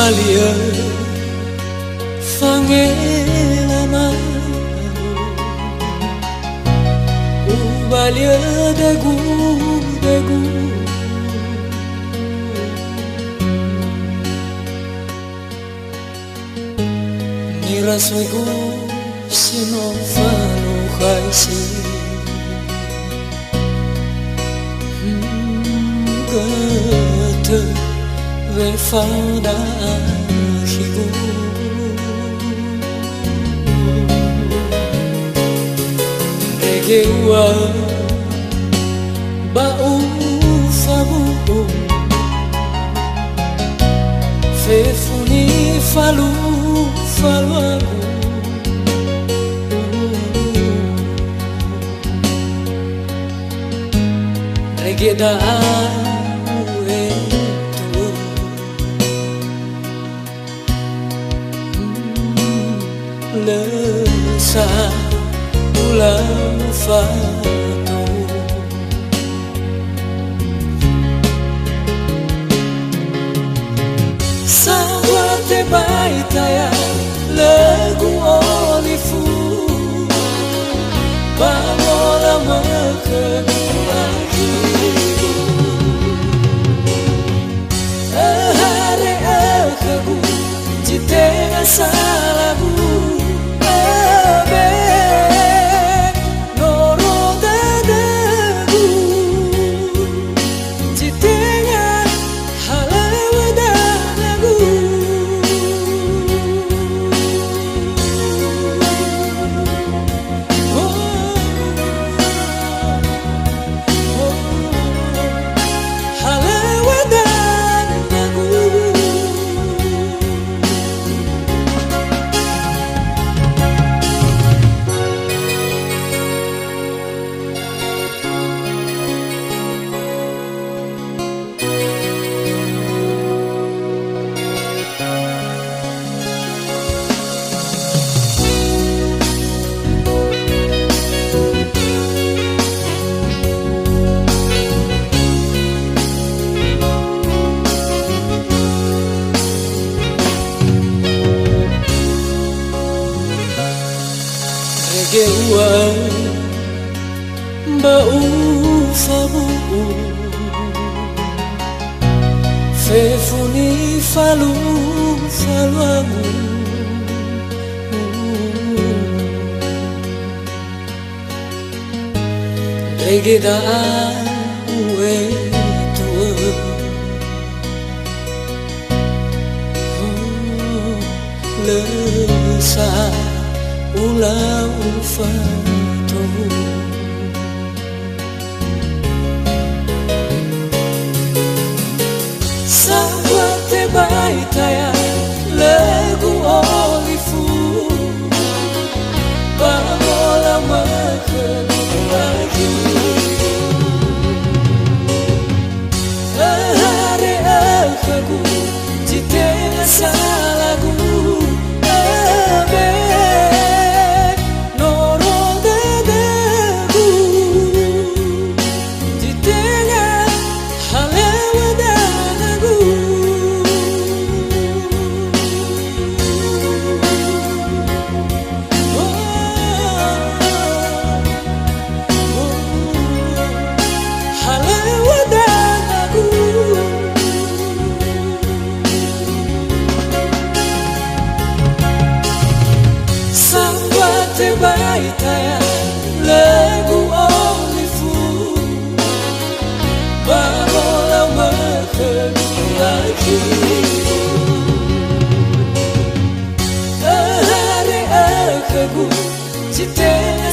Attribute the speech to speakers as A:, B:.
A: Ubalia fangela mano, ubalia degu degu, mira suegu sino falo haisi, gata ve fada higu. Gewa bau fabu fefuni falu falu regeda itu lesa ulang fatu sawate baitaya lagu olifu bamola makenuahi ahare akagu jitena salabu Gewa bau fabu fefuni falu faluamu regeda itu lesa ulang fatu sawate baitaya lagu olifu bamola makenuahi ahare akagu jitena salagu baitaya lagu olifu bamola makenuahi ahare akagu jitena